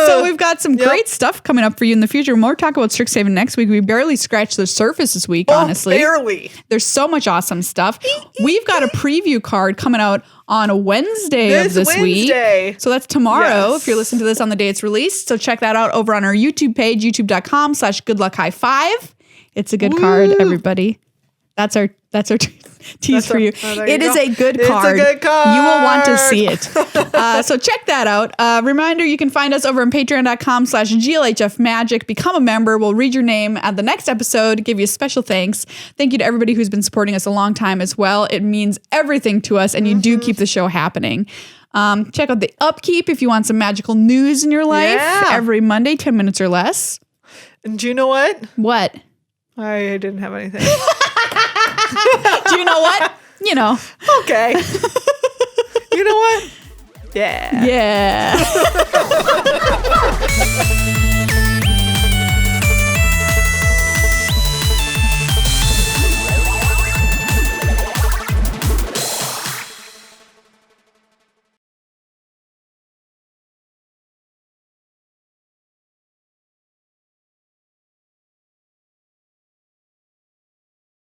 So we've got some great stuff coming up for you in the future. More talk about Strixhaven next week. We barely scratched the surface this week, honestly. Barely. There's so much awesome stuff. We've got a preview card coming out on a Wednesday of this week. So that's tomorrow if you're listening to this on the day it's released. So check that out over on our YouTube page, youtube.com/goodluckhighfive. It's a good card, everybody. That's our tease for you. It is a good card. It's a good card. You will want to see it. So check that out. Reminder, you can find us over on patreon.com/GLHF Magic. Become a member. We'll read your name at the next episode, give you a special thanks. Thank you to everybody who's been supporting us a long time as well. It means everything to us, and you do keep the show happening. Check out the Upkeep if you want some magical news in your life. Every Monday, 10 minutes or less. And do you know what? What? I didn't have anything. Do you know what? You know. Okay. You know what? Yeah. Yeah.